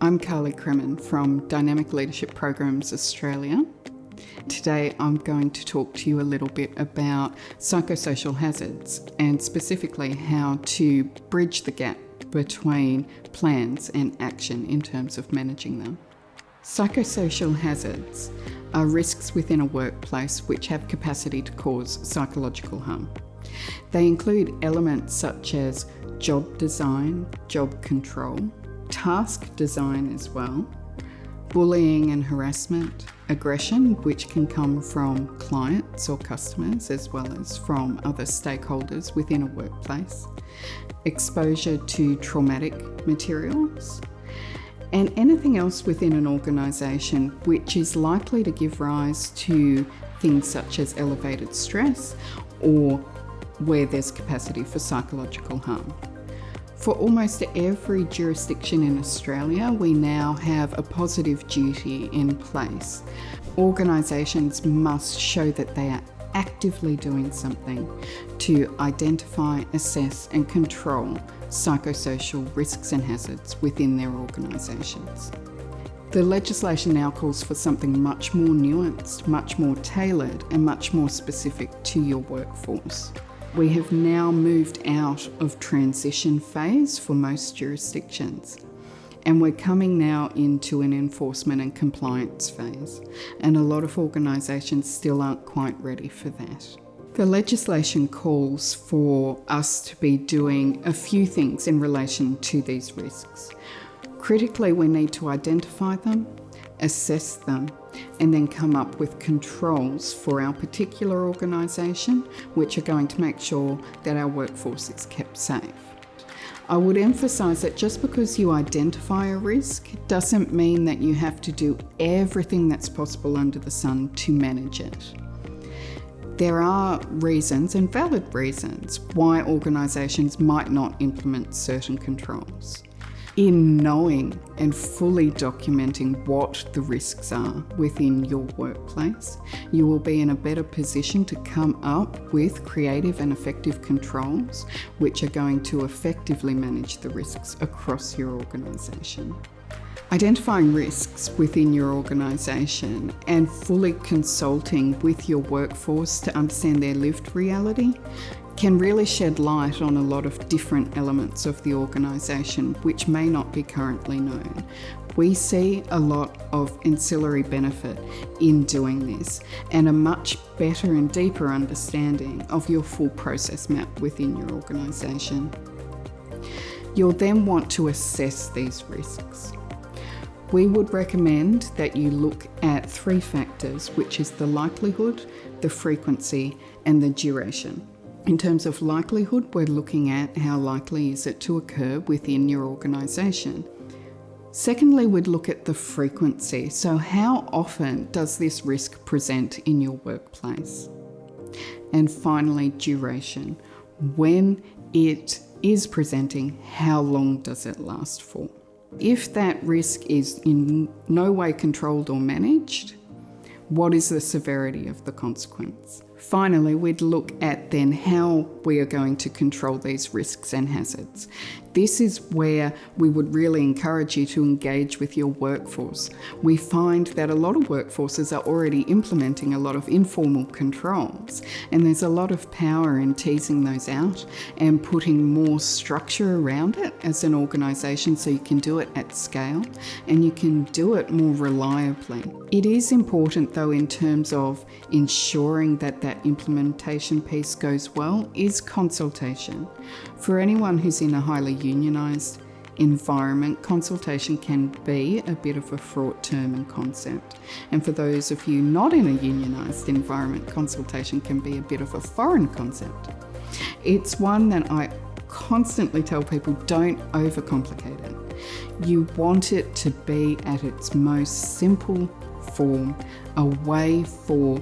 I'm Karlie Cremin from Dynamic Leadership Programs Australia. Today I'm going to talk to you a little bit about psychosocial hazards and specifically how to bridge the gap between plans and action in terms of managing them. Psychosocial hazards are risks within a workplace which have capacity to cause psychological harm. They include elements such as job design, job control, task design as well, bullying and harassment, aggression, which can come from clients or customers as well as from other stakeholders within a workplace, exposure to traumatic materials, and anything else within an organisation which is likely to give rise to things such as elevated stress or where there's capacity for psychological harm. For almost every jurisdiction in Australia, we now have a positive duty in place. Organisations must show that they are actively doing something to identify, assess and control psychosocial risks and hazards within their organisations. The legislation now calls for something much more nuanced, much more tailored and much more specific to your workforce. We have now moved out of transition phase for most jurisdictions, and we're coming now into an enforcement and compliance phase, and a lot of organisations still aren't quite ready for that. The legislation calls for us to be doing a few things in relation to these risks. Critically, we need to identify them, assess them, and then come up with controls for our particular organisation, which are going to make sure that our workforce is kept safe. I would emphasise that just because you identify a risk doesn't mean that you have to do everything that's possible under the sun to manage it. There are reasons, and valid reasons, why organisations might not implement certain controls. In knowing and fully documenting what the risks are within your workplace, you will be in a better position to come up with creative and effective controls which are going to effectively manage the risks across your organisation. Identifying risks within your organisation and fully consulting with your workforce to understand their lived reality can really shed light on a lot of different elements of the organisation which may not be currently known. We see a lot of ancillary benefit in doing this and a much better and deeper understanding of your full process map within your organisation. You'll then want to assess these risks. We would recommend that you look at 3 factors, which is the likelihood, the frequency and the duration. In terms of likelihood, we're looking at how likely is it to occur within your organisation. Secondly, we'd look at the frequency. So how often does this risk present in your workplace? And finally, duration. When it is presenting, how long does it last for? If that risk is in no way controlled or managed, what is the severity of the consequence? Finally, we'd look at then how we are going to control these risks and hazards. This is where we would really encourage you to engage with your workforce. We find that a lot of workforces are already implementing a lot of informal controls, and there's a lot of power in teasing those out and putting more structure around it as an organisation so you can do it at scale and you can do it more reliably. It is important though in terms of ensuring that that implementation piece goes well is consultation. For anyone who's in a highly unionised environment, consultation can be a bit of a fraught term and concept. And for those of you not in a unionised environment, consultation can be a bit of a foreign concept. It's one that I constantly tell people, don't overcomplicate it. You want it to be at its most simple form, a way for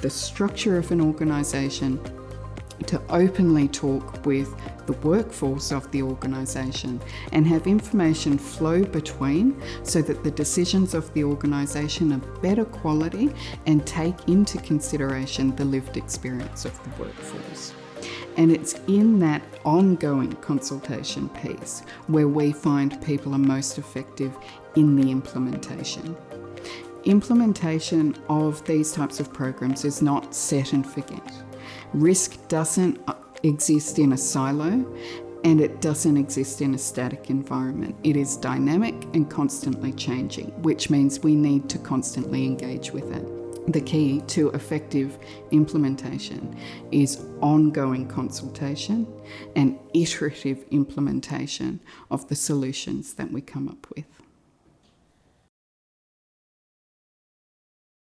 the structure of an organisation to openly talk with the workforce of the organisation and have information flow between so that the decisions of the organisation are better quality and take into consideration the lived experience of the workforce. And it's in that ongoing consultation piece where we find people are most effective in the implementation. Implementation of these types of programs is not set and forget. Risk doesn't exist in a silo, and it doesn't exist in a static environment. It is dynamic and constantly changing, which means we need to constantly engage with it. The key to effective implementation is ongoing consultation and iterative implementation of the solutions that we come up with.